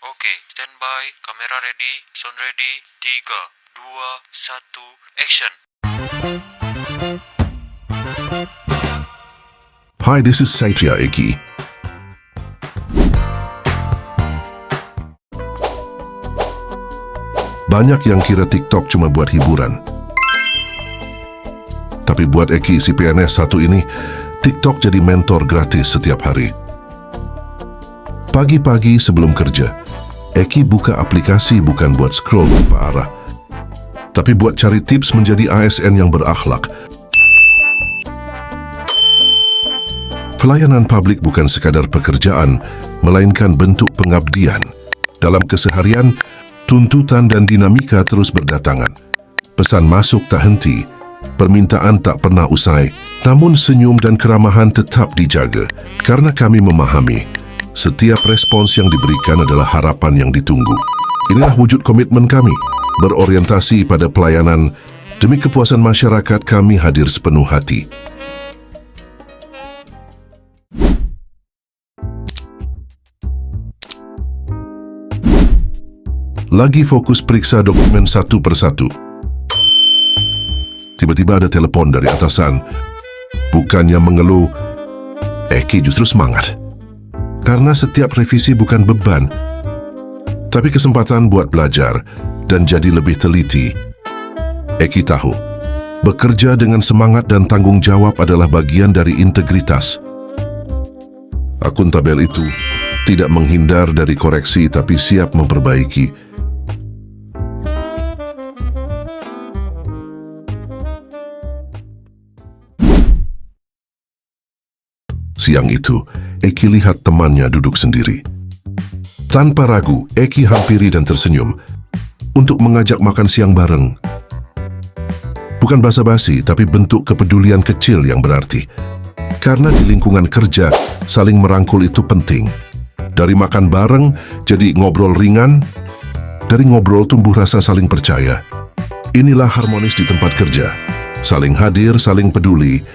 Oke, standby, kamera ready, sound ready, 3, 2, 1, action. Hi, this is Saitria Eki. Banyak yang kira TikTok cuma buat hiburan. Tapi buat Eki si PNS satu ini, TikTok jadi mentor gratis setiap hari. Pagi-pagi sebelum kerja, Eki buka aplikasi bukan buat scroll tanpa arah, tapi buat cari tips menjadi ASN yang berakhlak. Pelayanan publik bukan sekadar pekerjaan, melainkan bentuk pengabdian. Dalam keseharian, tuntutan dan dinamika terus berdatangan. Pesan masuk tak henti, permintaan tak pernah usai, namun senyum dan keramahan tetap dijaga. Karena kami memahami, setiap respons yang diberikan adalah harapan yang ditunggu. Inilah wujud komitmen kami, berorientasi pada pelayanan. Demi kepuasan masyarakat, kami hadir sepenuh hati. Lagi fokus periksa dokumen satu persatu. Tiba-tiba ada telepon dari atasan. Bukannya mengeluh, Eki justru semangat. Karena setiap revisi bukan beban, tapi kesempatan buat belajar dan jadi lebih teliti. Eki tahu, bekerja dengan semangat dan tanggung jawab adalah bagian dari integritas. Akuntabel itu tidak menghindar dari koreksi tapi siap memperbaiki. Siang itu, Eki lihat temannya duduk sendiri. Tanpa ragu, Eki hampiri dan tersenyum untuk mengajak makan siang bareng. Bukan basa-basi, tapi bentuk kepedulian kecil yang berarti. Karena di lingkungan kerja, saling merangkul itu penting. Dari makan bareng, jadi ngobrol ringan. Dari ngobrol tumbuh rasa saling percaya. Inilah harmonis di tempat kerja. Saling hadir, saling peduli.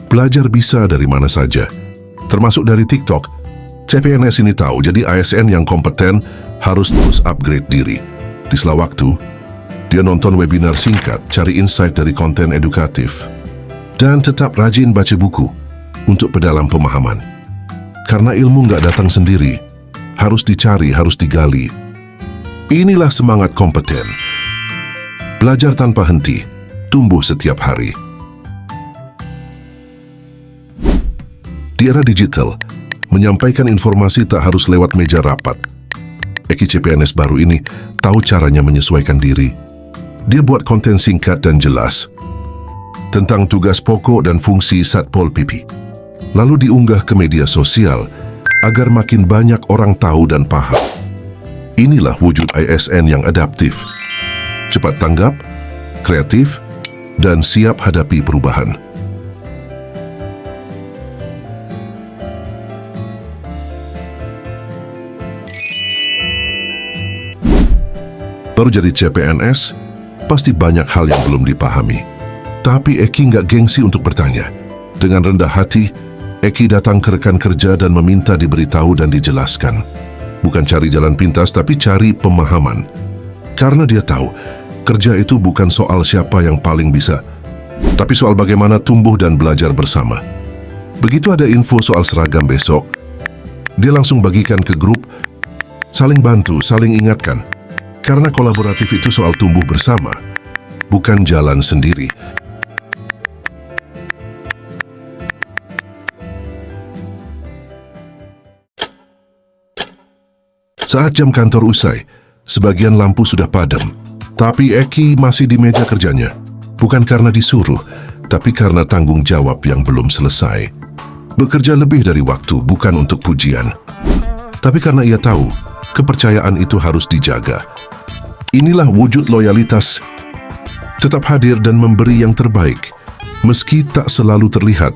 Belajar bisa dari mana saja, termasuk dari TikTok. CPNS ini tahu jadi ASN yang kompeten harus terus upgrade diri. Di sela waktu, dia nonton webinar singkat, cari insight dari konten edukatif, dan tetap rajin baca buku untuk pedalam pemahaman. Karena ilmu nggak datang sendiri, harus dicari, harus digali. Inilah semangat kompeten. Belajar tanpa henti, tumbuh setiap hari. Di era digital, menyampaikan informasi tak harus lewat meja rapat. Eki CPNS baru ini tahu caranya menyesuaikan diri. Dia buat konten singkat dan jelas tentang tugas pokok dan fungsi Satpol PP. Lalu diunggah ke media sosial agar makin banyak orang tahu dan paham. Inilah wujud ASN yang adaptif, cepat tanggap, kreatif, dan siap hadapi perubahan. Baru jadi CPNS, pasti banyak hal yang belum dipahami. Tapi Eki nggak gengsi untuk bertanya. Dengan rendah hati, Eki datang ke rekan kerja dan meminta diberitahu dan dijelaskan. Bukan cari jalan pintas, tapi cari pemahaman. Karena dia tahu, kerja itu bukan soal siapa yang paling bisa, tapi soal bagaimana tumbuh dan belajar bersama. Begitu ada info soal seragam besok, dia langsung bagikan ke grup, saling bantu, saling ingatkan. Karena kolaboratif itu soal tumbuh bersama, bukan jalan sendiri. Saat jam kantor usai, sebagian lampu sudah padam. Tapi Eki masih di meja kerjanya. Bukan karena disuruh, tapi karena tanggung jawab yang belum selesai. Bekerja lebih dari waktu, bukan untuk pujian. Tapi karena ia tahu, kepercayaan itu harus dijaga. Inilah wujud loyalitas, tetap hadir dan memberi yang terbaik, meski tak selalu terlihat.